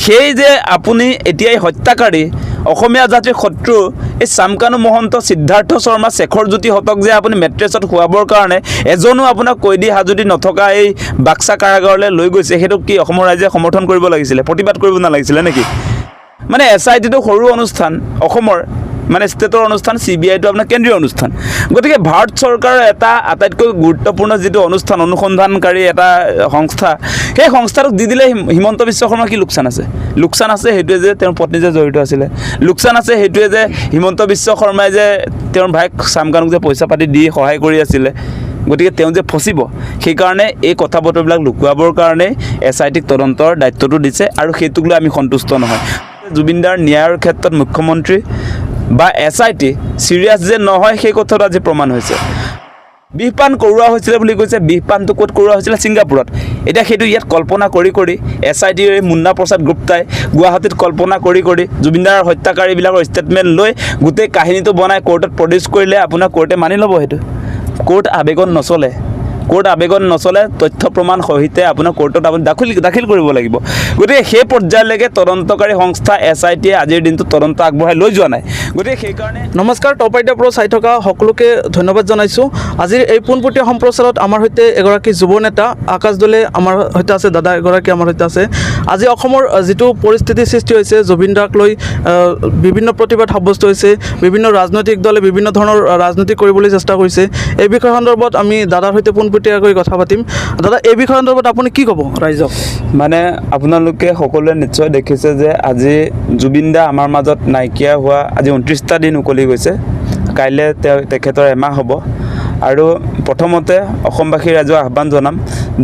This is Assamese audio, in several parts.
সেই যে আপুনি এতিয়া এই হত্যাকাৰী অসমীয়া জাতিৰ শত্ৰু এই চামকানু মহন্ত সিদ্ধাৰ্থ শৰ্মা শেখৰজ্যোতি হতক যে আপুনি মেট্ৰেছত শুৱাবৰ কাৰণে এজনো আপোনাক কৈদি হাজুদি নথকা এই বাক্সা কাৰাগাৰলৈ লৈ গৈছে সেইটো কি অসমৰ ৰাইজে সমৰ্থন কৰিব লাগিছিলে প্ৰতিবাদ কৰিব নালাগিছিলে নেকি মানে এছআইটিটো সৰু অনুষ্ঠান অসমৰ মানে ষ্টেটৰ অনুষ্ঠান CBIটো আপোনাৰ কেন্দ্ৰীয় অনুষ্ঠান গতিকে ভাৰত চৰকাৰৰ এটা আটাইতকৈ গুৰুত্বপূৰ্ণ যেটো অনুষ্ঠান অনুসন্ধানকাৰী এটা সংস্থা সেই সংস্থাটোক দি দিলে হিমন্ত বিশ্ব শৰ্মাৰ কি লোকচান আছে হেতুৱে যে তেওঁৰ পত্নী যে জড়িত আছিল লোকচান আছে হেতুৱে যে হিমন্ত বিশ্ব শৰ্মাই যে তেওঁৰ ভাইক চামকানুক যে পইচা পাতি দি সহায় কৰি আছিল গতিকে তেওঁ যে ফচিব সেই কাৰণে এই কথা বতৰবিলাক লুকুৱাবৰ কাৰণে এছআইটিক তদন্তৰ দায়িত্বটো দিছে আৰু সেইটোক লৈ আমি সন্তুষ্ট নহয় জুবিনদাৰ ন্যায়ৰ ক্ষেত্ৰত মুখ্যমন্ত্ৰী বা এছআইটি সিৰিয়াছ যে নহয় সেই কথাটো আজি প্ৰমাণ হৈছে বিহপান কৰোৱা হৈছিল বুলি কৈছে বিহপানটো ক'ত কৰোৱা হৈছিল ছিংগাপুৰত এটা সেইটো ইয়াত কল্পনা কৰি এছআইটিৰ মুন্না প্ৰসাদ গুপ্তাই গুৱাহাটীত কল্পনা কৰি জুবিনদাৰ হত্যাকাৰীবিলাকৰ ষ্টেটমেণ্ট লৈ গোটেই কাহিনীটো বনাই কোৰ্টত প্ৰডিউচ কৰিলে আপোনাৰ কোৰ্টে মানি ল'ব সেইটো কোৰ্ট আবেগন নচলে তথ্য প্ৰমাণ সহিতে আপোনাৰ কোৰ্টত আপুনি দাখিল কৰিব লাগিব গতিকে সেই পৰ্যায়লৈকে তদন্তকাৰী সংস্থা এছআইটিয়ে আজিৰ দিনটো তদন্ত আগবঢ়াই লৈ যোৱা নাই গতিকে সেই কাৰণে নমস্কাৰ টপ আইডিয়া প্ৰ চাই থকা সকলোকে ধন্যবাদ জনাইছোঁ আজিৰ এই পোনপটীয়া সম্প্ৰচাৰত আমাৰ সৈতে এগৰাকী যুৱ নেতা আকাশ দলে আমাৰ সৈতে আছে দাদা এগৰাকী আমাৰ সৈতে আছে আজি অসমৰ যিটো পৰিস্থিতি সৃষ্টি হৈছে জুবিনদাক লৈ বিভিন্ন প্ৰতিবাদ সাব্যস্ত হৈছে বিভিন্ন ৰাজনৈতিক দলে বিভিন্ন ধৰণৰ ৰাজনীতি কৰিবলৈ চেষ্টা কৰিছে এই বিষয় সন্দৰ্ভত আমি দাদাৰ সৈতে পোনপটীয়াকৈ কথা পাতিম দাদা এই বিষয় সন্দৰ্ভত আপুনি কি ক'ব ৰাইজক মানে আপোনালোকে সকলোৱে নিশ্চয় দেখিছে যে আজি জুবিনদা আমাৰ মাজত নাইকিয়া হোৱা আজি 29টা দিন উকলি গৈছে কাইলৈ তেখেতৰ এমাহ হ'ব আৰু প্ৰথমতে অসমবাসী ৰাইজক আহ্বান জনাম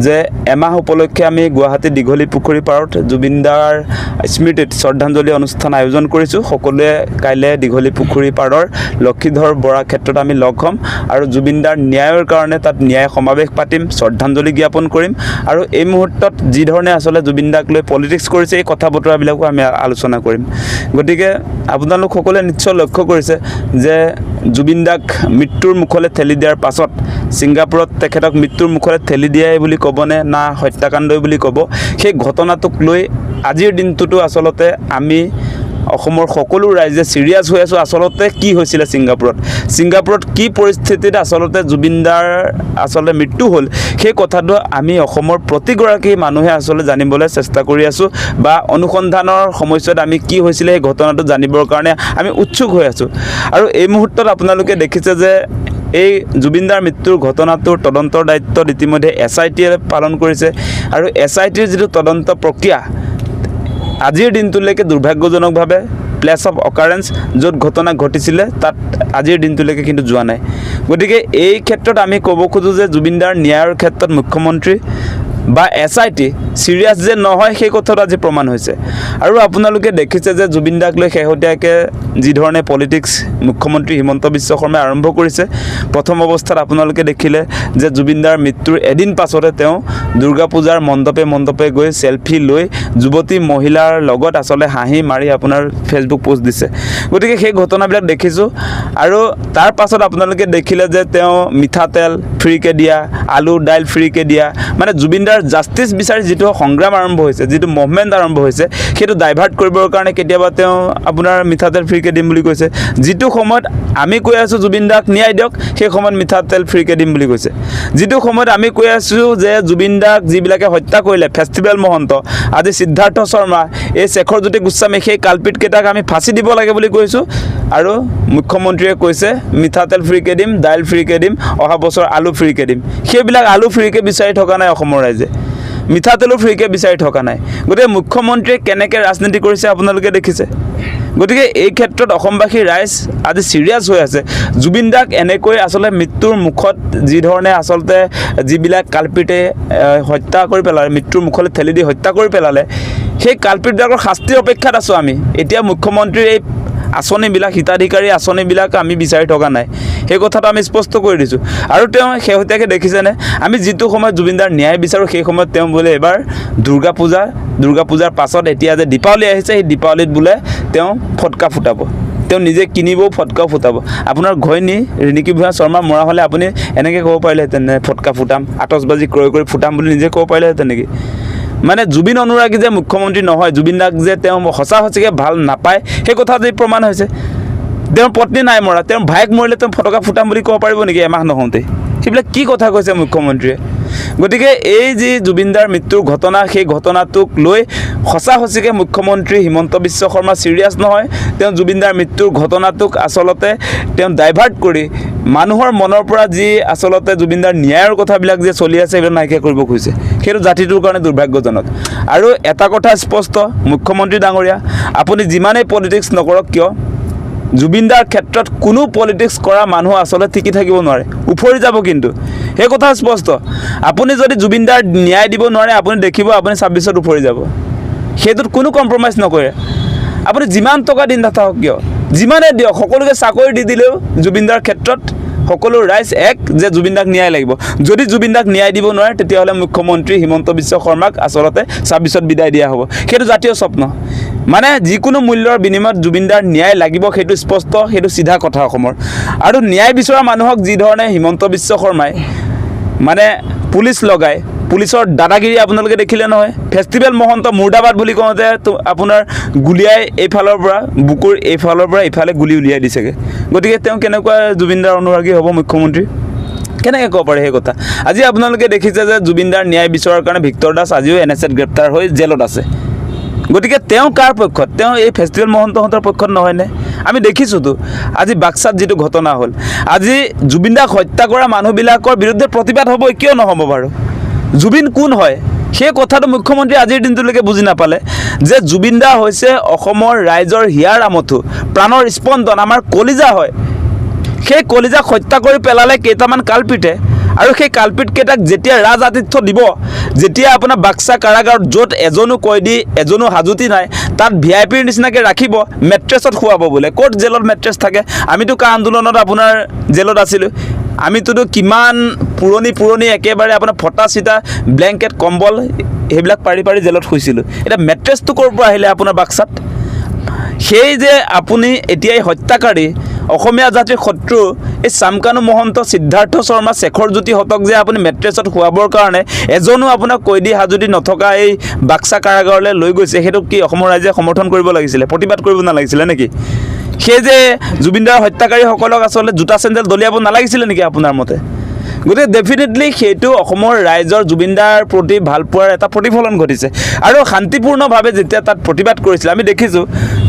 যে এমাহ উপলক্ষে আমি গুৱাহাটী দীঘলী পুখুৰী পাৰত জুবিনদাৰ স্মৃতিত শ্ৰদ্ধাঞ্জলি অনুষ্ঠান আয়োজন কৰিছোঁ সকলোৱে কাইলৈ দীঘলী পুখুৰী পাৰৰ লক্ষীধৰ বৰা ক্ষেত্ৰত আমি লগ হ'ম আৰু জুবিনদাৰ ন্যায়ৰ কাৰণে তাত ন্যায় সমাৱেশ পাতিম শ্ৰদ্ধাঞ্জলি জ্ঞাপন কৰিম আৰু এই মুহূৰ্তত যি ধৰণে আচলতে জুবিনদাক লৈ পলিটিক্স কৰিছে এই কথা বতৰাবিলাকো আমি আলোচনা কৰিম গতিকে আপোনালোক সকলোৱে নিশ্চয় লক্ষ্য কৰিছে যে জুবিনদাক মৃত্যুৰ মুখলৈ ঠেলি দিয়াৰ পাছত ছিংগাপুৰত তেখেতক মৃত্যুৰ মুখলৈ ঠেলি দিয়াই বুলি ক'বনে না হত্যাকাণ্ডই বুলি ক'ব সেই ঘটনাটোক লৈ আজিৰ দিনটোতো আচলতে আমি অসমৰ সকলো ৰাইজে সিৰিয়াছ হৈ আছো আচলতে কি হৈছিল ছিংগাপুৰত কি পৰিস্থিতিত আচলতে জুবিনদাৰ আচলতে মৃত্যু হ'ল সেই কথাটো আমি অসমৰ প্ৰতিগৰাকী মানুহে আচলতে জানিবলৈ চেষ্টা কৰি আছো বা অনুসন্ধানৰ সময়ত আমি কি হৈছিল এই ঘটনাটো জানিবৰ কাৰণে আমি উৎসুক হৈ আছো আৰু এই মুহূৰ্তত আপোনালোকে দেখিছে যে এই জুবিনদাৰ মৃত্যুৰ ঘটনাটোৰ তদন্তৰ দায়িত্ব ইতিমধ্যে এছআইটিয়ে পালন কৰিছে আৰু এছআইটিৰ যিটো তদন্ত প্ৰক্ৰিয়া আজিৰ দিনটোলৈকে দুৰ্ভাগ্যজনকভাৱে প্লেছ অফ অকাৰেন্স য'ত ঘটনা ঘটিছিলে তাত আজিৰ দিনটোলৈকে কিন্তু যোৱা নাই গতিকে এই ক্ষেত্ৰত আমি ক'ব খোজোঁ যে জুবিনদাৰ ন্যায়ৰ ক্ষেত্ৰত মুখ্যমন্ত্ৰী বা এছআইটি সিৰিয়াছ যে নহয় সেই কথাটো আজি প্ৰমাণ হৈছে আৰু আপোনালোকে দেখিছে যে জুবিনদাক লৈ শেহতীয়াকৈ যি ধৰণে পলিটিক্স মুখ্যমন্ত্ৰী হিমন্ত বিশ্ব শৰ্মাই আৰম্ভ কৰিছে প্ৰথম অৱস্থাত আপোনালোকে দেখিলে যে জুবিনদাৰ মৃত্যুৰ এদিন পাছতে তেওঁ দুৰ্গা পূজাৰ মণ্ডপে গৈ সেলফি লৈ যুৱতী মহিলাৰ লগত আচলতে হাঁহি মাৰি আপোনাৰ ফেচবুক পোষ্ট দিছে গতিকে সেই ঘটনাবিলাক দেখিছোঁ আৰু তাৰ পাছত আপোনালোকে দেখিলে যে তেওঁ মিঠাতেল ফ্ৰীকৈ দিয়া আলু দাইল ফ্ৰীকৈ দিয়া মানে জুবিনদাৰ জাষ্টিছ বিচাৰি যিটো সংগ্ৰাম আৰম্ভ হৈছে যিটো মুভমেণ্ট আৰম্ভ হৈছে সেইটো ডাইভাৰ্ট কৰিবৰ কাৰণে কেতিয়াবা তেওঁ আপোনাৰ মিঠাতেল ফ্ৰীকৈ দিম বুলি কৈছে যিটো সময়ত আমি কৈ আছোঁ জুবিনদাক ন্যায় দিয়ক সেই সময়ত মিঠাতেল ফ্ৰীকৈ দিম বুলি কৈছে যিটো সময়ত আমি কৈ আছোঁ যে জুবিনদাক যিবিলাকে হত্যা কৰিলে ফেষ্টিভেল মহন্ত আজি সিদ্ধাৰ্থ শৰ্মা এই শেখৰজ্যোতি গোস্বামী সেই কালপিতকেইটাক আমি ফাঁচি দিব লাগে বুলি কৈছোঁ আৰু মুখ্যমন্ত্ৰীয়ে কৈছে মিঠাতেল ফ্ৰীকৈ দিম দাইল ফ্ৰীকৈ দিম অহা বছৰ আলু ফ্ৰীকৈ দিম সেইবিলাক আলু ফ্ৰীকৈ বিচাৰি থকা নাই অসমৰ ৰাইজে মিঠাতেলো ফ্ৰীকৈ বিচাৰি থকা নাই গতিকে মুখ্যমন্ত্ৰীয়ে কেনেকৈ ৰাজনীতি কৰিছে আপোনালোকে দেখিছে গতিকে এই ক্ষেত্ৰত অসমবাসী ৰাইজ আজি সিৰিয়াছ হৈ আছে জুবিনদাক এনেকৈ আচলতে মৃত্যুৰ মুখত যি ধৰণে আচলতে যিবিলাক কালপিতে হত্যা কৰি পেলালে মৃত্যুৰ মুখলৈ ঠেলি দি হত্যা কৰি পেলালে সেই কালপিতবিলাকৰ শাস্তিৰ অপেক্ষাত আছোঁ আমি এতিয়া মুখ্যমন্ত্ৰীৰ এই আঁচনিবিলাক হিতাধিকাৰী আঁচনিবিলাক আমি বিচাৰি থকা নাই সেই কথাটো আমি স্পষ্ট কৰি দিছোঁ আৰু তেওঁ শেহতীয়াকৈ দেখিছেনে আমি যিটো সময়ত জুবিনদাৰ ন্যায় বিচাৰোঁ সেই সময়ত তেওঁ বোলে এবাৰ দুৰ্গা পূজাৰ পাছত এতিয়া যে দীপাৱলী আহিছে সেই দীপাৱলীত বোলে তেওঁ ফটকা ফুটাব তেওঁ নিজে কিনিবও ফটকাও ফুটাব আপোনাৰ ঘৈণী ৰিণিকী ভূঞা শৰ্মা মৰা হ'লে আপুনি এনেকৈ ক'ব পাৰিলেহেঁতেন ফটকা ফুটাম আতচবাজি ক্ৰয় কৰি ফুটাম বুলি নিজে ক'ব পাৰিলেহেঁতেন নেকি মানে জুবিন অনুৰাগী যে মুখ্যমন্ত্ৰী নহয়, জুবিন দাক যে তেওঁ সঁচা সঁচিকৈ ভাল নাপায় সেই কথা যে প্ৰমাণ হৈছে। তেওঁৰ পত্নী নাই মৰা, তেওঁৰ ভায়েক মৰিলে তেওঁ ফটকা ফুটাম বুলি ক'ব পাৰিব নেকি এমাহ নহওঁতে? সেইবিলাক কি কথা কৈছে মুখ্যমন্ত্ৰীয়ে? গতিকে এই যি জুবিনদাৰ মৃত্যুৰ ঘটনা, সেই ঘটনাটোক লৈ সঁচা সঁচিকৈ মুখ্যমন্ত্ৰী হিমন্ত বিশ্ব শৰ্মা চিৰিয়াছ নহয়। তেওঁ জুবিনদাৰ মৃত্যুৰ ঘটনাটোক আচলতে তেওঁ ডাইভাৰ্ট কৰি মানুহৰ মনৰ পৰা যি আচলতে জুবিনদাৰ ন্যায়ৰ কথাবিলাক যে চলি আছে সেইবিলাক নাইকিয়া কৰিব খুজিছে। সেইটো জাতিটোৰ কাৰণে দুৰ্ভাগ্যজনক। আৰু এটা কথা স্পষ্ট, মুখ্যমন্ত্ৰী ডাঙৰীয়া, আপুনি যিমানেই পলিটিক্স নকৰক কিয়, জুবিনদাৰ ক্ষেত্ৰত কোনো পলিটিক্স কৰা মানুহ আচলতে টিকি থাকিব নোৱাৰে, উফৰি যাব। কিন্তু সেই কথা স্পষ্ট, আপুনি যদি জুবিনদাৰ ন্যায় দিব নোৱাৰে আপুনি দেখিব আপুনি 26ত উফৰি যাব। সেইটোত কোনো কম্প্ৰমাইজ নকৰে। আপুনি যিমান টকা দি নাথাকক কিয়, যিমানে দিয়ক, সকলোকে চাকৰি দি দিলেও জুবিনদাৰ ক্ষেত্ৰত সকলো ৰাইজ এক যে জুবিনদাক ন্যায় লাগিব। যদি জুবিনদাক ন্যায় দিব নোৱাৰে তেতিয়াহ'লে মুখ্যমন্ত্ৰী হিমন্ত বিশ্ব শৰ্মাক আচলতে 26ত বিদায় দিয়া হ'ব। সেইটো জাতীয় স্বপ্ন। মানে যিকোনো মূল্যৰ বিনিময়ত জুবিনদাৰ ন্যায় লাগিব, সেইটো স্পষ্ট, সেইটো চিধা কথা অসমৰ। আৰু ন্যায় বিচৰা মানুহক যিধৰণে হিমন্ত বিশ্ব শৰ্মাই মানে পুলিচ লগায়, পুলিচৰ দাদাগিৰি আপোনালোকে দেখিলে নহয়। ফেষ্টিভেল মহন্ত মুৰ্দাবাদ বুলি কওঁতে আপোনাৰ গুলিয়াই এইফালৰ পৰা বুকুৰ এইফালৰ পৰা ইফালে গুলি উলিয়াই দিছেগৈ। গতিকে তেওঁ কেনেকুৱা জুবিনদাৰ অনুৰাগী হ'ব মুখ্যমন্ত্ৰী? কেনেকৈ ক'ব পাৰে সেই কথা? আজি আপোনালোকে দেখিছে যে জুবিনদাৰ ন্যায় বিচৰাৰ কাৰণে ভিক্টৰ দাস আজিও NSAত গ্ৰেপ্তাৰ হৈ জেলত আছে। গতিকে তেওঁ কাৰ পক্ষত? তেওঁ এই ফেষ্টিভেল মহন্তহঁতৰ পক্ষত নহয়নে? আমি দেখিছোঁতো আজি বাক্সাত যিটো ঘটনা হ'ল, আজি জুবিনদাক হত্যা কৰা মানুহবিলাকৰ বিৰুদ্ধে প্ৰতিবাদ হ'ব, কিয় নহ'ব বাৰু? জুবিন কোন হয় সেই কথাটো মুখ্যমন্ত্ৰী আজিৰ দিনটোলৈকে বুজি নাপালে যে জুবিনদা হৈছে অসমৰ ৰাইজৰ হিয়াৰ আমঠু, প্ৰাণৰ স্পন্দন, আমাৰ কলিজা হয়। সেই কলিজাক হত্যা কৰি পেলালে কেইটামান কালপিটে, আৰু সেই কালপিটকেইটাক যেতিয়া ৰাজ আতিথ্য দিব, যেতিয়া আপোনাৰ বাক্সা কাৰাগাৰত য'ত এজনো কয়দী এজনো হাজুতি নাই তাত VIP নিচিনাকৈ ৰাখিব, মেট্ৰেছত শুৱাব বোলে। ক'ত জেলত মেট্ৰেছ থাকে? আমিতো কা আন্দোলনত আপোনাৰ জেলত আছিলোঁ, আমিতোতো কিমান পুৰণি একেবাৰে আপোনাৰ ফটা চিটা ব্লেংকেট কম্বল সেইবিলাক পাৰি পাৰি জেলত শুইছিলোঁ। এতিয়া মেট্ৰেছটো ক'ৰ পৰা আহিলে আপোনাৰ বাক্সাত? সেই যে আপুনি এতিয়া এই হত্যাকাৰী অসমীয়া জাতিৰ শত্ৰু এই চামকানু মহন্ত, সিদ্ধাৰ্থ শৰ্মা, শেখৰ জ্যোতিহঁতক যে আপুনি মেট্ৰেছত শুৱাবৰ কাৰণে এজনো আপোনাৰ কয়দী হাজুতি নথকা এই বাক্সা কাৰাগাৰলৈ লৈ গৈছে, সেইটো কি অসমৰ ৰাইজে সমৰ্থন কৰিব লাগিছিলে? প্ৰতিবাদ কৰিব নালাগিছিলে নেকি? সেই যে জুবিনদাৰ হত্যাকাৰীসকলক আচলতে জোতা চেণ্ডেল দলিয়াব নালাগিছিলে নেকি আপোনাৰ মতে? গতিকে ডেফিনেটলি সেইটো অসমৰ ৰাইজৰ জুবিনদাৰ প্ৰতি ভালপোৱাৰ এটা প্ৰতিফলন ঘটিছে। আৰু শান্তিপূৰ্ণভাৱে যেতিয়া তাত প্ৰতিবাদ কৰিছিল আমি দেখিছোঁ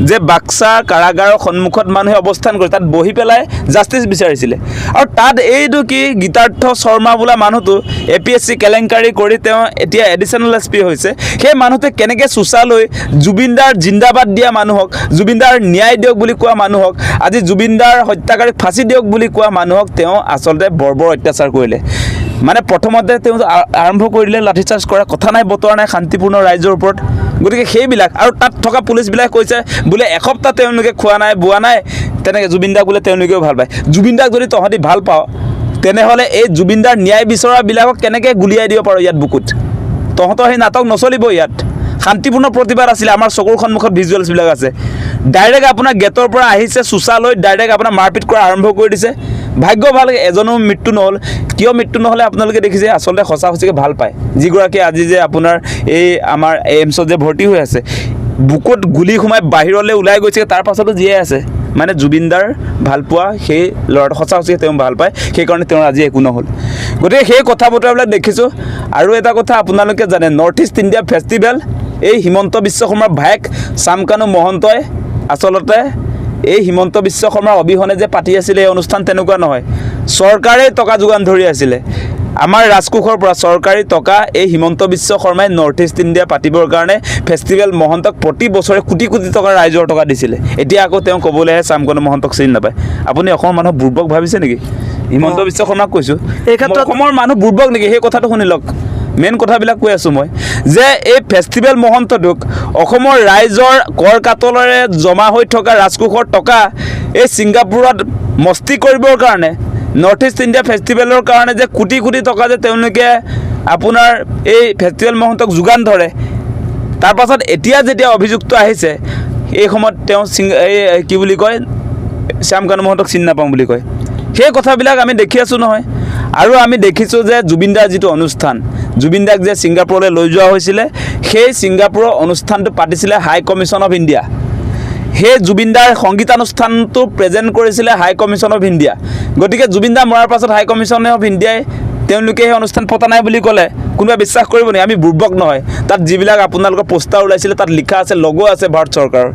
যে বাক্সা কাৰাগাৰৰ সন্মুখত মানুহে অৱস্থান কৰি তাত বহি পেলাই জাষ্টিছ বিচাৰিছিলে। আৰু তাত এইটো কি গীতাৰ্থ শৰ্মা বোলা মানুহটো APSC কেলেংকাৰী কৰি তেওঁ এতিয়া এডিশ্যনেল SP হৈছে। সেই মানুহটোৱে কেনেকৈ চোচা লৈ জুবিনদাৰ জিন্দাবাদ দিয়া মানুহক, জুবিনদাৰ ন্যায় দিয়ক বুলি কোৱা মানুহক, আজি জুবিনদাৰ হত্যাকাৰীক ফাঁচি দিয়ক বুলি কোৱা মানুহক তেওঁ আচলতে বৰ্বৰ অত্যাচাৰ কৰিলে। মানে প্ৰথমতে তেওঁ আৰম্ভ কৰি দিলে লাঠিচাৰ্জ কৰা, কথা নাই বতৰা নাই শান্তিপূৰ্ণ ৰাইজৰ ওপৰত। গতিকে সেইবিলাক, আৰু তাত থকা পুলিচবিলাকে কৈছে বোলে এসপ্তাহ তেওঁলোকে খোৱা নাই বোৱা নাই, তেনেকৈ জুবিনদাক বোলে তেওঁলোকেও ভাল পায়। জুবিনদাক যদি তহঁতি ভাল পাওঁ তেনেহ'লে এই জুবিনদাৰ ন্যায় বিচৰাবিলাকক কেনেকৈ গুলিয়াই দিব পাৰোঁ ইয়াত বুকুত? তহঁতৰ সেই নাটক নচলিব ইয়াত। শান্তিপূৰ্ণ প্ৰতিবাদ আছিলে, আমাৰ চকুৰ সন্মুখত ভিজুৱেলছবিলাক আছে। ডাইৰেক্ট আপোনাৰ গেটৰ পৰা আহিছে চোচা লৈ ডাইৰেক্ট আপোনাৰ মাৰপিট কৰা আৰম্ভ কৰি দিছে। ভাগ্য ভাল এজনো মৃত্যু নহ'ল। কিয় মৃত্যু নহ'লে আপোনালোকে দেখিছে? আচলতে সঁচা সঁচিকৈ ভাল পায় যিগৰাকীয়ে আজি যে আপোনাৰ এই আমাৰ AIMSত যে ভৰ্তি হৈ আছে, বুকুত গুলি সোমাই বাহিৰলৈ ওলাই গৈছে, তাৰ পাছতো জীয়াই আছে। মানে জুবিনদাৰ ভালপোৱা সেই ল'ৰাটো সঁচা সঁচিকৈ তেওঁ ভাল পায়, সেইকাৰণে তেওঁৰ আজি একো নহ'ল। গতিকে সেই কথা বতৰাবিলাক দেখিছোঁ। আৰু এটা কথা আপোনালোকে জানে, নৰ্থ ইষ্ট ইণ্ডিয়া ফেষ্টিভেল এই হিমন্ত বিশ্ব শৰ্মাৰ ভায়েক চামকানু মহন্তই আচলতে এই হিমন্ত বিশ্ব শৰ্মাৰ অবিহনে যে পাতি আছিলে এই অনুষ্ঠান তেনেকুৱা নহয়, চৰকাৰে টকা যোগান ধৰি আছিলে। আমাৰ ৰাজকোষৰ পৰা চৰকাৰী টকা এই হিমন্ত বিশ্ব শৰ্মাই নৰ্থ ইষ্ট ইণ্ডিয়া পাতিবৰ কাৰণে ফেষ্টিভেল মহন্তক প্ৰতি বছৰে কোটি কোটি টকা ৰাইজৰ টকা দিছিলে। এতিয়া আকৌ তেওঁ ক'বলৈহে চামকানু মহন্তক চিনি নাপায়। আপুনি অসমৰ মানুহ বুৰ্বক ভাবিছে নেকি? হিমন্ত বিশ্ব শৰ্মাক কৈছোঁ, এই ক্ষেত্ৰত অসমৰ মানুহ বুৰ্বক নেকি? সেই কথাটো শুনি লওক। মেইন কথাবিলাক কৈ আছোঁ মই, যে এই ফেষ্টিভেল মহন্তটোক অসমৰ ৰাইজৰ কৰ কাতলেৰে জমা হৈ থকা ৰাজকোষৰ টকা এই ছিংগাপুৰত মস্তি কৰিবৰ কাৰণে, নৰ্থ ইষ্ট ইণ্ডিয়া ফেষ্টিভেলৰ কাৰণে যে কোটি কোটি টকা যে তেওঁলোকে আপোনাৰ এই ফেষ্টিভেল মহন্তক যোগান ধৰে, তাৰ পাছত এতিয়া যেতিয়া অভিযুক্ত আহিছে এই সময়ত তেওঁ এই কি বুলি কয় চামকানু মহন্তক চিনি নাপাওঁ বুলি কয়। সেই কথাবিলাক আমি দেখি আছোঁ নহয়। আৰু আমি দেখিছোঁ যে জুবিনদাৰ যিটো অনুষ্ঠান, জুবিন দাক যে ছিংগাপুৰলৈ লৈ যোৱা হৈছিলে সেই ছিংগাপুৰৰ অনুষ্ঠানটো পাতিছিলে হাই কমিশ্যন অফ ইণ্ডিয়া সেই জুবিন দাৰ সংগীতানুষ্ঠানটো প্ৰেজেণ্ট কৰিছিলে হাই কমিশ্যন অফ ইণ্ডিয়া গতিকে জুবিন দা মৰাৰ পাছত হাই কমিশ্যন অফ ইণ্ডিয়াই তেওঁলোকে সেই অনুষ্ঠান পতা নাই বুলি ক'লে কোনোবাই বিশ্বাস কৰিব নেকি আমি বুৰ্বক নহয় তাত যিবিলাক আপোনালোকৰ পোষ্টাৰ ওলাইছিলে তাত লিখা আছে লগো আছে ভাৰত চৰকাৰৰ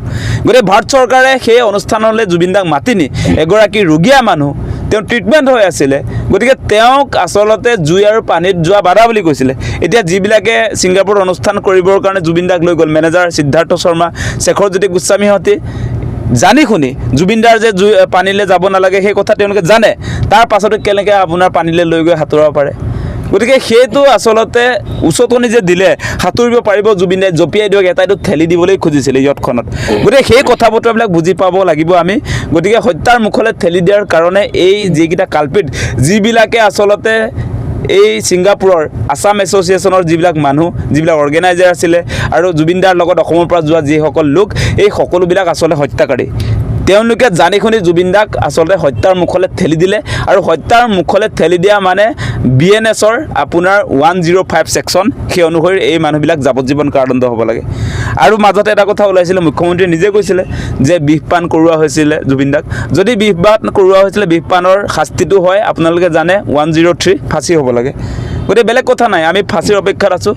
গতিকে ভাৰত চৰকাৰে সেই অনুষ্ঠানলৈ জুবিন দাক মাতি নি এগৰাকী ৰোগীয়া মানুহ তেওঁ ট্ৰিটমেণ্ট হৈ আছিলে গতিকে তেওঁক আচলতে জুই আৰু পানীত যোৱা বাধা বুলি কৈছিলে এতিয়া যিবিলাকে ছিংগাপুৰত অনুষ্ঠান কৰিবৰ কাৰণে জুবিন দাক লৈ গ'ল মেনেজাৰ সিদ্ধাৰ্থ শৰ্মা শেখৰজ্যোতি গোস্বামীহঁতে জানি শুনি জুবিন দাৰ যে পানীলৈ যাব নালাগে সেই কথা তেওঁলোকে জানে তাৰ পাছতো কেনেকৈ আপোনাৰ পানীলৈ লৈ গৈ সাঁতুৰাব পাৰে গতিকে সেইটো আচলতে উচতনি যে দিলে সাঁতুৰিব পাৰিব জুবিন দাই জঁপিয়াই দিয়ক এটাইটো ঠেলি দিবলৈ খুজিছিলে ইয়তখনত গতিকে সেই কথা বতৰাবিলাক বুজি পাব লাগিব আমি গতিকে হত্যাৰ মুখলৈ ঠেলি দিয়াৰ কাৰণে এই যিকেইটা কালপিট যিবিলাকে আচলতে এই ছিংগাপুৰৰ আছাম এছ'চিয়েশ্যনৰ যিবিলাক মানুহ যিবিলাক অৰ্গেনাইজাৰ আছিলে আৰু জুবিন দাৰ লগত অসমৰ পৰা যোৱা যিসকল লোক এই সকলোবিলাক আচলতে হত্যাকাৰী তেওঁলোকে জানি শুনি জুবিন দাক আচলতে হত্যাৰ মুখলৈ ঠেলি দিলে আৰু হত্যাৰ মুখলৈ ঠেলি দিয়া মানে BNSৰ আপোনাৰ 105 ছেকশ্যন সেই অনুসৰি এই মানুহবিলাক যাৱজ্জীৱন কাৰাদণ্ড হ'ব লাগে আৰু মাজতে এটা কথা ওলাইছিলে মুখ্যমন্ত্ৰীয়ে নিজে কৈছিলে যে বিষপান কৰোৱা হৈছিলে জুবিন দাক যদি বিষপান কৰোৱা হৈছিলে বিষপানৰ শাস্তিটো হয় আপোনালোকে জানে 103 ফাঁচি হ'ব লাগে গতিকে বেলেগ কথা নাই আমি ফাঁচিৰ অপেক্ষাত আছোঁ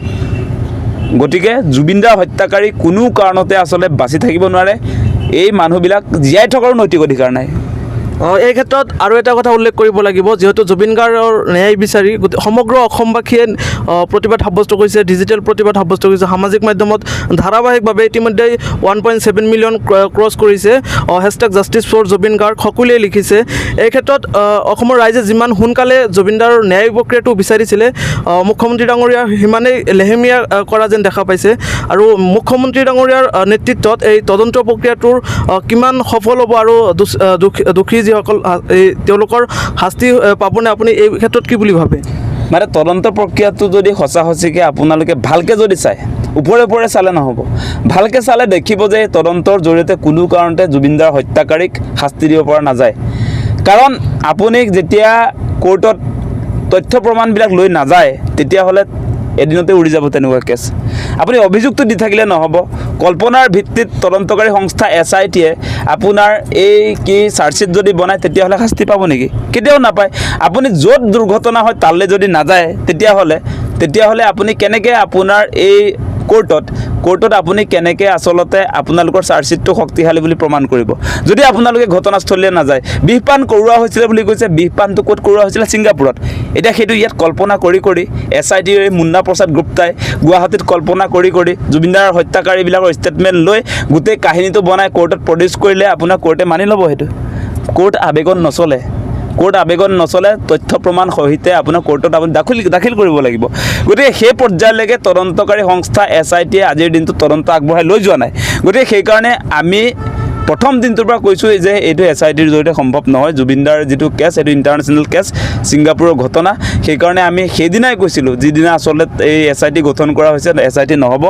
গতিকে জুবিন দাৰ হত্যাকাৰী কোনো কাৰণতে আচলতে বাচি থাকিব নোৱাৰে এই মানুহবিলাক জীয়াই থকাৰ নৈতিক অধিকাৰ নাই এই ক্ষেত্ৰত আৰু এটা কথা উল্লেখ কৰিব লাগিব যিহেতু জুবিন গাৰ্গৰ ন্যায় বিচাৰি সমগ্ৰ অসমবাসীয়ে প্ৰতিবাদ সাব্যস্ত কৰিছে ডিজিটেল প্ৰতিবাদ সাব্যস্ত কৰিছে সামাজিক মাধ্যমত ধাৰাবাহিকভাৱে ইতিমধ্যে 1.7 মিলিয়ন ক্ৰছ কৰিছে #জাষ্টিছ ফৰ জুবিন গাৰ্গ সকলোৱে লিখিছে এই ক্ষেত্ৰত অসমৰ ৰাইজে যিমান সোনকালে জুবিন দাৰ ন্যায় প্ৰক্ৰিয়াটো বিচাৰিছিলে মুখ্যমন্ত্ৰী ডাঙৰীয়া সিমানেই লেহেমীয়া কৰা যেন দেখা পাইছে আৰু মুখ্যমন্ত্ৰী ডাঙৰীয়াৰ নেতৃত্বত এই তদন্ত প্ৰক্ৰিয়াটোৰ কিমান সফল হ'ব আৰু দুখী যিসকল এই তেওঁলোকৰ শাস্তি পাবনে আপুনি এই ক্ষেত্ৰত কি বুলি ভাবে মানে তদন্ত প্ৰক্ৰিয়াটো যদি সঁচা সঁচিকৈ আপোনালোকে ভালকৈ যদি চায় ওপৰে ওপৰে চালে নহ'ব ভালকৈ চালে দেখিব যে তদন্তৰ জৰিয়তে কোনো কাৰণতে জুবিন দাৰ হত্যাকাৰীক শাস্তি দিব পৰা নাযায় কাৰণ আপুনি যেতিয়া কোৰ্টত তথ্য প্ৰমাণবিলাক লৈ নাযায় তেতিয়াহ'লে এদিনতে উৰি যাব তেনেকুৱা কেছ আপুনি অভিযোগটো দি থাকিলে নহ'ব কল্পনাৰ ভিত্তিত তদন্তকাৰী সংস্থা SITয়ে আপোনাৰ এই কি চাৰ্জশ্বিট যদি বনায় তেতিয়াহ'লে শাস্তি পাব নেকি কেতিয়াও নাপায় আপুনি য'ত দুৰ্ঘটনা হয় তালৈ যদি নাযায় তেতিয়াহ'লে আপুনি কেনেকৈ আপোনাৰ এই কোৰ্টত আপুনি কেনেকৈ আচলতে আপোনালোকৰ চাৰ্জশ্বিটটো শক্তিশালী বুলি প্ৰমাণ কৰিব যদি আপোনালোকে ঘটনাস্থলীলৈ নাযায় বিষপান কৰোৱা হৈছিলে বুলি কৈছে বিষপানটো ক'ত কৰোৱা হৈছিলে ছিংগাপুৰত এতিয়া সেইটো ইয়াত কল্পনা কৰি SITৰ মুন্না প্ৰসাদ গুপ্তাই গুৱাহাটীত কল্পনা কৰি জুবিন দাৰ হত্যাকাৰীবিলাকৰ ষ্টেটমেণ্ট লৈ গোটেই কাহিনীটো বনাই কোৰ্টত প্ৰডিউচ কৰিলে আপোনাৰ কোৰ্টে মানি ল'ব সেইটো কোৰ্ট আবেগন নচলে তথ্য প্ৰমাণ সহিতে আপোনাৰ কোৰ্টত আপুনি দাখিল কৰিব লাগিব গতিকে সেই পৰ্যায়লৈকে তদন্তকাৰী সংস্থা SITয়ে আজিৰ দিনটো তদন্ত আগবঢ়াই লৈ যোৱা নাই গতিকে সেইকাৰণে আমি প্ৰথম দিনটোৰ পৰা কৈছোঁ যে এইটো SITৰ জৰিয়তে সম্ভৱ নহয় জুবিন দাৰ যিটো কেছ এইটো ইণ্টাৰনেশ্যনেল কেছ ছিংগাপুৰৰ ঘটনা সেইকাৰণে আমি সেইদিনাই কৈছিলোঁ যিদিনা আচলতে এই SIT গঠন কৰা হৈছে SIT নহ'ব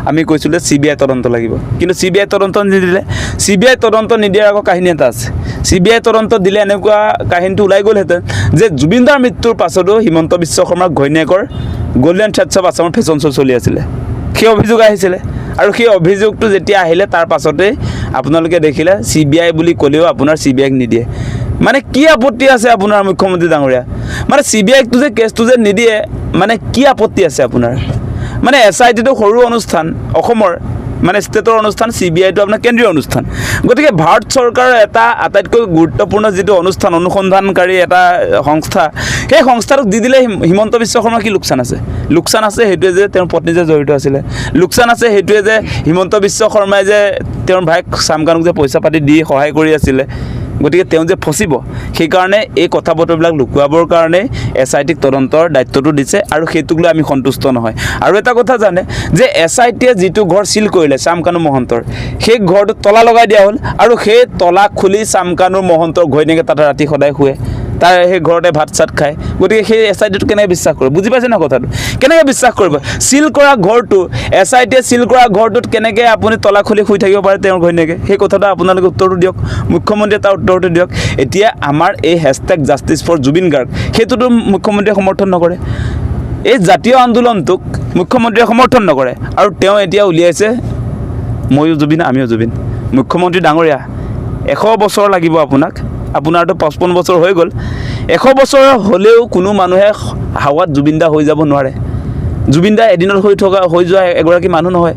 আমি কৈছিলোঁ CBI তদন্ত লাগিব কিন্তু CBI তদন্ত নিদিলে CBI তদন্ত নিদিয়াৰ আকৌ কাহিনী এটা আছে CBI তদন্ত দিলে এনেকুৱা কাহিনীটো ওলাই গ'লহেঁতেন যে জুবিন দাৰ মৃত্যুৰ পাছতো হিমন্ত বিশ্ব শৰ্মাৰ ঘৈণীয়েকৰ গল্ডেন থ্ৰেডছ অফ আছামৰ ফেশ্বন শ্ব' চলি আছিলে সেই অভিযোগ আহিছিলে আৰু সেই অভিযোগটো যেতিয়া আহিলে তাৰ পাছতেই আপোনালোকে দেখিলে CBI বুলি ক'লেও আপোনাৰ CBIক নিদিয়ে মানে কি আপত্তি আছে আপোনাৰ মুখ্যমন্ত্ৰী ডাঙৰীয়া মানে CBIকটো যে কেছটো যে নিদিয়ে মানে কি আপত্তি আছে আপোনাৰ মানে SITটো সৰু অনুষ্ঠান অসমৰ মানে ষ্টেটৰ অনুষ্ঠান CBIটো আপোনাৰ কেন্দ্ৰীয় অনুষ্ঠান গতিকে ভাৰত চৰকাৰৰ এটা আটাইতকৈ গুৰুত্বপূৰ্ণ যিটো অনুষ্ঠান অনুসন্ধানকাৰী এটা সংস্থা সেই সংস্থাটোক দি দিলে হিমন্ত বিশ্ব শৰ্মাৰ কি লোকচান আছে সেইটোৱে যে তেওঁৰ পত্নী যে জড়িত আছিলে লোকচান আছে সেইটোৱে যে হিমন্ত বিশ্ব শৰ্মাই যে তেওঁৰ ভাইক চামকানুক যে পইচা পাতি দি সহায় কৰি আছিলে গতিকে তেওঁ যে ফচিব সেইকাৰণে এই কথা বতৰাবিলাক লুকুৱাবৰ কাৰণে SITক তদন্তৰ দায়িত্বটো দিছে আৰু সেইটোক লৈ আমি সন্তুষ্ট নহয় আৰু এটা কথা জানে যে SITয়ে যিটো ঘৰ চিল কৰিলে চামকানু মহন্তৰ সেই ঘৰটো তলা লগাই দিয়া হ'ল আৰু সেই তলা খুলি চামকানু মহন্তৰ ঘৈণীয়েকে তাতে ৰাতি সদায় শুৱে তাৰ সেই ঘৰতে ভাত চাত খায় গতিকে সেই SITটো কেনেকৈ বিশ্বাস কৰিব বুজি পাইছে না কথাটো কেনেকৈ বিশ্বাস কৰিব চিল কৰা ঘৰটো SITয়ে চিল কৰা ঘৰটোত কেনেকৈ আপুনি তলা খুলি শুই থাকিব পাৰে তেওঁৰ ঘৈণীয়েকে সেই কথাটো আপোনালোকে উত্তৰটো দিয়ক মুখ্যমন্ত্ৰীয়ে তাৰ উত্তৰটো দিয়ক এতিয়া আমাৰ এই #জাষ্টিছ ফৰ জুবিন গাৰ্গ সেইটোতো মুখ্যমন্ত্ৰীয়ে সমৰ্থন নকৰে এই জাতীয় আন্দোলনটোক মুখ্যমন্ত্ৰীয়ে সমৰ্থন নকৰে আৰু তেওঁ এতিয়া উলিয়াইছে ময়ো জুবিন আমিও জুবিন। মুখ্যমন্ত্ৰী ডাঙৰীয়া 100 বছৰ লাগিব আপোনাক, আপোনাৰতো 55 বছৰ হৈ গ'ল। 100 বছৰ হ'লেও কোনো মানুহে হাৱাত জুবিন দা হৈ যাব নোৱাৰে। জুবিন দা এদিনত হৈ যোৱা এগৰাকী মানুহ নহয়।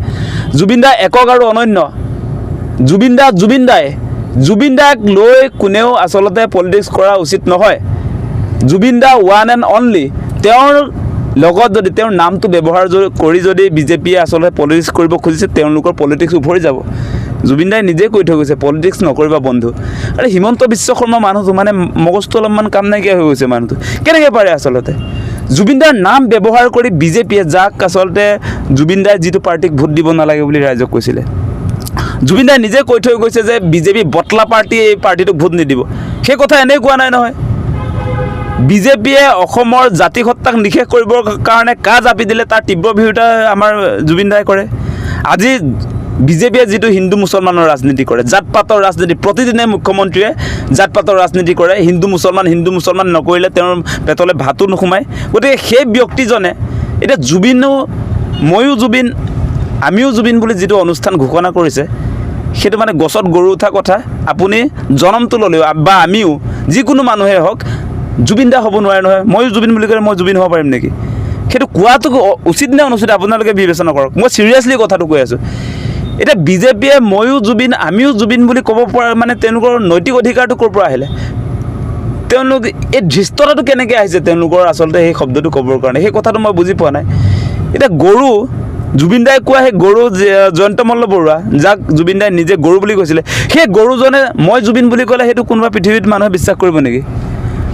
জুবিন দা একক আৰু অনন্য। জুবিন দাক লৈ কোনেও আচলতে পলিটিক্স কৰা উচিত নহয়। জুবিন দা ওৱান এণ্ড অনলি। তেওঁৰ লগত যদি তেওঁৰ নামটো ব্যৱহাৰ কৰি যদি বিজেপিয়ে আচলতে পলিটিক্স কৰিব খুজিছে, তেওঁলোকৰ পলিটিক্স উভৰি যাব। জুবিন দাই নিজে কৈ থৈ গৈছে পলিটিক্স নকৰিবা বন্ধু। আৰু হিমন্ত বিশ্ব শৰ্মা মানুহটো মানে মগজটো অলপমান কাম নাইকিয়া হৈ গৈছে মানুহটো। কেনেকৈ পাৰে আচলতে জুবিন দাৰ নাম ব্যৱহাৰ কৰি বিজেপিয়ে, যাক আচলতে জুবিন দাই যিটো পাৰ্টিক ভোট দিব নালাগে বুলি ৰাইজক কৈছিলে, জুবিন দাই নিজে কৈ থৈ গৈছে যে বিজেপি বটলা পাৰ্টি, এই পাৰ্টিটোক ভোট নিদিব। সেই কথা এনেই কোৱা নাই নহয়। বিজেপিয়ে অসমৰ জাতিসত্তাক নিশেষ কৰিবৰ কাৰণে কা জাপি দিলে তাৰ তীব্ৰ বিৰোধিতা আমাৰ জুবিন দাই কৰে। আজি বিজেপিয়ে যিটো হিন্দু মুছলমানৰ ৰাজনীতি কৰে, জাত পাতৰ ৰাজনীতি, প্ৰতিদিনে মুখ্যমন্ত্ৰীয়ে জাত পাতৰ ৰাজনীতি কৰে। হিন্দু মুছলমান নকৰিলে তেওঁৰ পেটলৈ ভাতো নোসোমায়। গতিকে সেই ব্যক্তিজনে এতিয়া ময়ো জুবিন আমিও জুবিন বুলি যিটো অনুষ্ঠান ঘোষণা কৰিছে, সেইটো মানে গছত গৰু উঠা কথা। আপুনি জনমটো ল'লেও বা আমিও যিকোনো মানুহে হওক জুবিন দা হ'ব নোৱাৰে নহয়। ময়ো জুবিন বুলি ক'লে মই জুবিন হ'ব পাৰিম নেকি? সেইটো কোৱাটো উচিত নে অনুচিত আপোনালোকে বিবেচনা কৰক। মই চিৰিয়াছলি কথাটো কৈ আছোঁ। এতিয়া বিজেপিয়ে ময়ো জুবিন আমিও জুবিন বুলি ক'ব পৰা মানে তেওঁলোকৰ নৈতিক অধিকাৰটো ক'ৰ পৰা আহিলে? তেওঁলোক এই ধৃষ্টতাটো কেনেকৈ আহিছে তেওঁলোকৰ আচলতে সেই শব্দটো ক'বৰ কাৰণে? সেই কথাটো মই বুজি পোৱা নাই। এতিয়া গৰু, জুবিন দাই কোৱা সেই গৰু জয়ন্ত মল্ল বৰুৱা, যাক জুবিন দাই নিজে গৰু বুলি কৈছিলে, সেই গৰুজনে মই জুবিন বুলি ক'লে সেইটো কোনোবা পৃথিৱীত মানুহে বিশ্বাস কৰিব নেকি?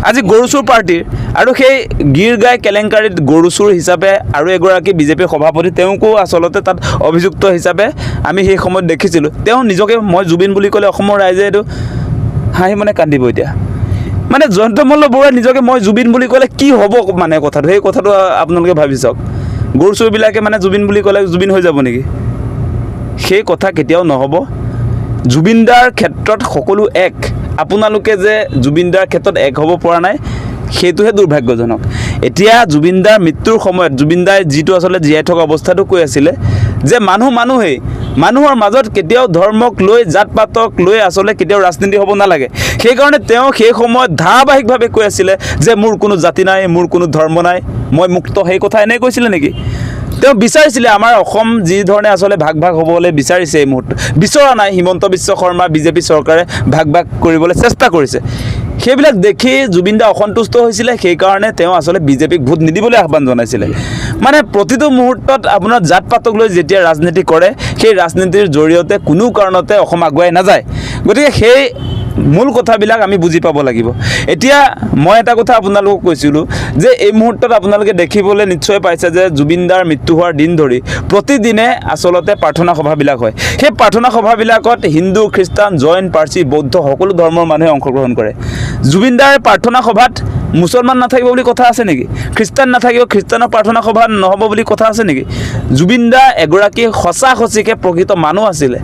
আজি গৰু চোৰ পাৰ্টিৰ আৰু সেই গীৰ গাই কেলেংকাৰীত গৰু চোৰ হিচাপে আৰু এগৰাকী বিজেপিৰ সভাপতি, তেওঁকো আচলতে তাত অভিযুক্ত হিচাপে আমি সেই সময়ত দেখিছিলোঁ। তেওঁ নিজকে মই জুবিন বুলি ক'লে অসমৰ ৰাইজে এইটো হাঁহি মানে কান্দিব। এতিয়া মানে জয়ন্ত মল্ল বৰুৱাই নিজকে মই জুবিন বুলি ক'লে কি হ'ব মানে কথাটো? সেই কথাটো আপোনালোকে ভাবি চাওক। গৰু চোৰবিলাকে মানে জুবিন বুলি ক'লে জুবিন হৈ যাব নেকি? সেই কথা কেতিয়াও নহ'ব। জুবিন দাৰ ক্ষেত্ৰত সকলো এক। আপোনালোকে যে জুবিন দাৰ ক্ষেত্ৰত এক হ'ব পৰা নাই, সেইটোহে দুৰ্ভাগ্যজনক। এতিয়া জুবিন দাৰ মৃত্যুৰ সময়ত জুবিন দাই যিটো আচলতে জীয়াই থকা অৱস্থাটো কৈ আছিলে যে মানুহেই মানুহৰ মাজত কেতিয়াও ধৰ্মক লৈ, জাত পাতক লৈ আচলতে কেতিয়াও ৰাজনীতি হ'ব নালাগে। সেইকাৰণে তেওঁ সেই সময়ত ধাৰাবাহিকভাৱে কৈ আছিলে যে মোৰ কোনো জাতি নাই, মোৰ কোনো ধৰ্ম নাই, মই মুক্ত। সেই কথা এনেই কৈছিলে নেকি? তেওঁ বিচাৰিছিলে আমাৰ অসম যি ধৰণে আচলতে ভাগ হ'বলৈ বিচাৰিছে, এই মুহূৰ্তত বিচৰা নাই। হিমন্ত বিশ্ব শৰ্মা বিজেপি চৰকাৰে ভাগ কৰিবলৈ চেষ্টা কৰিছে। সেইবিলাক দেখি জুবিন দা অসন্তুষ্ট হৈছিলে। সেইকাৰণে তেওঁ আচলতে বিজেপিক ভোট নিদিবলৈ আহ্বান জনাইছিলে। মানে প্ৰতিটো মুহূৰ্তত আপোনাৰ জাত পাতক লৈ যেতিয়া ৰাজনীতি কৰে, সেই ৰাজনীতিৰ জৰিয়তে কোনো কাৰণতে অসম আগুৱাই নাযায়। গতিকে সেই মূল কথাবিলাক আমি বুজি পাব লাগিব। এতিয়া মই এটা কথা আপোনালোকক কৈছিলোঁ যে এই মুহূৰ্তত আপোনালোকে দেখিবলৈ নিশ্চয় পাইছে যে জুবিন দাৰ মৃত্যু হোৱাৰ দিন ধৰি প্ৰতিদিনে আচলতে প্ৰাৰ্থনা সভাবিলাক হয়। সেই প্ৰাৰ্থনা সভাবিলাকত হিন্দু, খ্ৰীষ্টান, জৈন, পাৰ্চী, বৌদ্ধ সকলো ধৰ্মৰ মানুহে অংশগ্ৰহণ কৰে। জুবিন দাৰ প্ৰাৰ্থনা সভাত মুছলমান নাথাকিব বুলি কথা আছে নেকি? খ্ৰীষ্টান নাথাকিব, খ্ৰীষ্টানৰ প্ৰাৰ্থনা সভা নহ'ব বুলি কথা আছে নেকি? জুবিন দা এগৰাকী সঁচাকৈ প্ৰকৃত মানুহ আছিলে।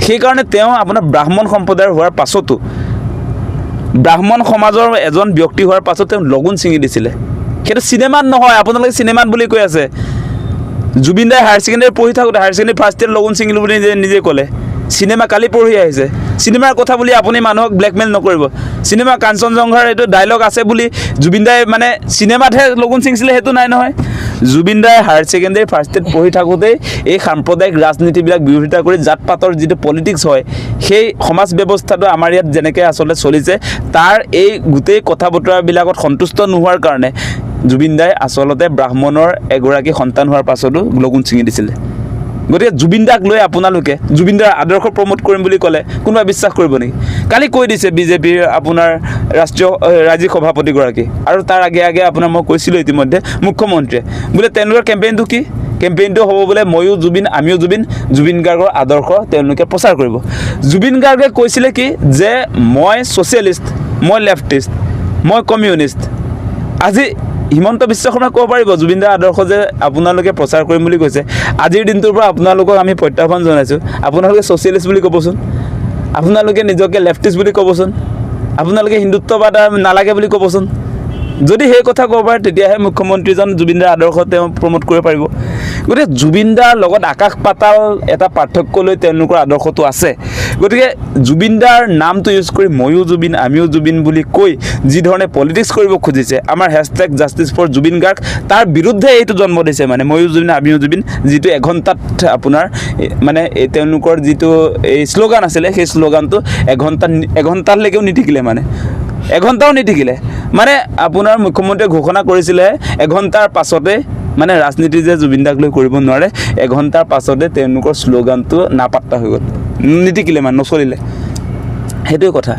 সেইকাৰণে তেওঁ আপোনাৰ ব্ৰাহ্মণ সম্প্ৰদায়ৰ হোৱাৰ পাছতো, ব্ৰাহ্মণ সমাজৰ এজন ব্যক্তি হোৱাৰ পাছত তেওঁ লগুণ ছিঙি দিছিলে। সেইটো চিনেমাত নহয়, আপোনালোকে চিনেমাত বুলি কৈ আছে। জুবিন দাই হায়াৰ ছেকেণ্ডেৰী পঢ়ি থাকোঁতে, হায়াৰ ছেকেণ্ডেৰী ফাৰ্ষ্ট ইয়েৰ লগুণ ছিঙিলোঁ বুলি নিজে ক'লে। চিনেমা কালি পঢ়ি আহিছে। চিনেমাৰ কথা বুলি আপুনি মানুহক ব্লেকমেইল নকৰিব। চিনেমা কাঞ্চনজংঘাৰ এইটো ডাইলগ আছে বুলি জুবিন দাই মানে চিনেমাতহে লগুণ ছিঙিছিলে সেইটো নাই নহয়। জুবিন দাই হায়াৰ ছেকেণ্ডেৰী ফাৰ্ষ্ট ইয়েৰত পঢ়ি থাকোঁতেই এই সাম্প্ৰদায়িক ৰাজনীতিবিলাক বিৰোধিতা কৰি জাত পাতৰ যিটো পলিটিক্স হয়, সেই সমাজ ব্যৱস্থাটো আমাৰ ইয়াত যেনেকৈ আচলতে চলিছে, তাৰ এই গোটেই কথা বতৰাবিলাকত সন্তুষ্ট নোহোৱাৰ কাৰণে জুবিন দাই আচলতে ব্ৰাহ্মণৰ এগৰাকী সন্তান হোৱাৰ পাছতো লগুণ ছিঙি দিছিলে। গতিকে জুবিন দাক লৈ আপোনালোকে জুবিন দাৰ আদৰ্শ প্ৰমোট কৰিম বুলি ক'লে কোনোবাই বিশ্বাস কৰিব নেকি? কালি কৈ দিছে বিজেপিৰ আপোনাৰ ৰাজ্যিক সভাপতিগৰাকী, আৰু তাৰ আগে আপোনাৰ মই কৈছিলোঁ ইতিমধ্যে মুখ্যমন্ত্ৰীয়ে বোলে তেওঁলোকৰ কেম্পেইনটো কি? কেম্পেইনটো হ'ব বোলে ময়ো জুবিন আমিও জুবিন, জুবিন গাৰ্গৰ আদৰ্শ তেওঁলোকে প্ৰচাৰ কৰিব। জুবিন গাৰ্গে কৈছিলে কি যে মই ছ'চিয়েলিষ্ট, মই লেফটিষ্ট, মই কমিউনিষ্ট। আজি হিমন্ত বিশ্ব শৰ্মাই ক'ব পাৰিব জুবিন দাৰ আদৰ্শ যে আপোনালোকে প্ৰচাৰ কৰিম বুলি কৈছে। আজিৰ দিনটোৰ পৰা আপোনালোকক আমি প্ৰত্যাহ্বান জনাইছোঁ, আপোনালোকে ছ'চিয়েলিষ্ট বুলি ক'বচোন, আপোনালোকে নিজকে লেফটিষ্ট বুলি ক'বচোন, আপোনালোকে হিন্দুত্ববাদ নালাগে বুলি ক'বচোন। যদি সেই কথা ক'ব পাৰে তেতিয়াহে মুখ্যমন্ত্ৰীজন জুবিন দাৰ আদৰ্শ তেওঁ প্ৰমোট কৰিব পাৰিব গতিকে জুবিন দাৰ লগত আকাশ পাতাল এটা পাৰ্থক্য লৈ তেওঁলোকৰ আদৰ্শটো আছে গতিকে জুবিন দাৰ নামটো ইউজ কৰি ময়ো জুবিন আমিও জুবিন বুলি কৈ যি ধৰণে পলিটিক্স কৰিব খুজিছে আমাৰ hashtag justice for Zubeen Garg তাৰ বিৰুদ্ধে এইটো জন্ম দিছে মানে ময়ো জুবিন আমিও জুবিন যিটো এঘণ্টাত আপোনাৰ মানে তেওঁলোকৰ যিটো এই শ্লোগান আছিলে সেই শ্লোগানটো এঘণ্টালৈকেও নিটিকিলে মানে এঘণ্টাও নিটিকিলে মানে আপোনাৰ মুখ্যমন্ত্ৰীয়ে ঘোষণা কৰিছিলে এঘণ্টাৰ পাছতে মানে ৰাজনীতি যে জুবিন দাক লৈ কৰিব নোৱাৰে এঘণ্টাৰ পাছতে তেওঁলোকৰ শ্লোগানটো নাপাত্তা হৈ গ'ল নিটিকিলে মানে নচলিলে সেইটোৱে কথা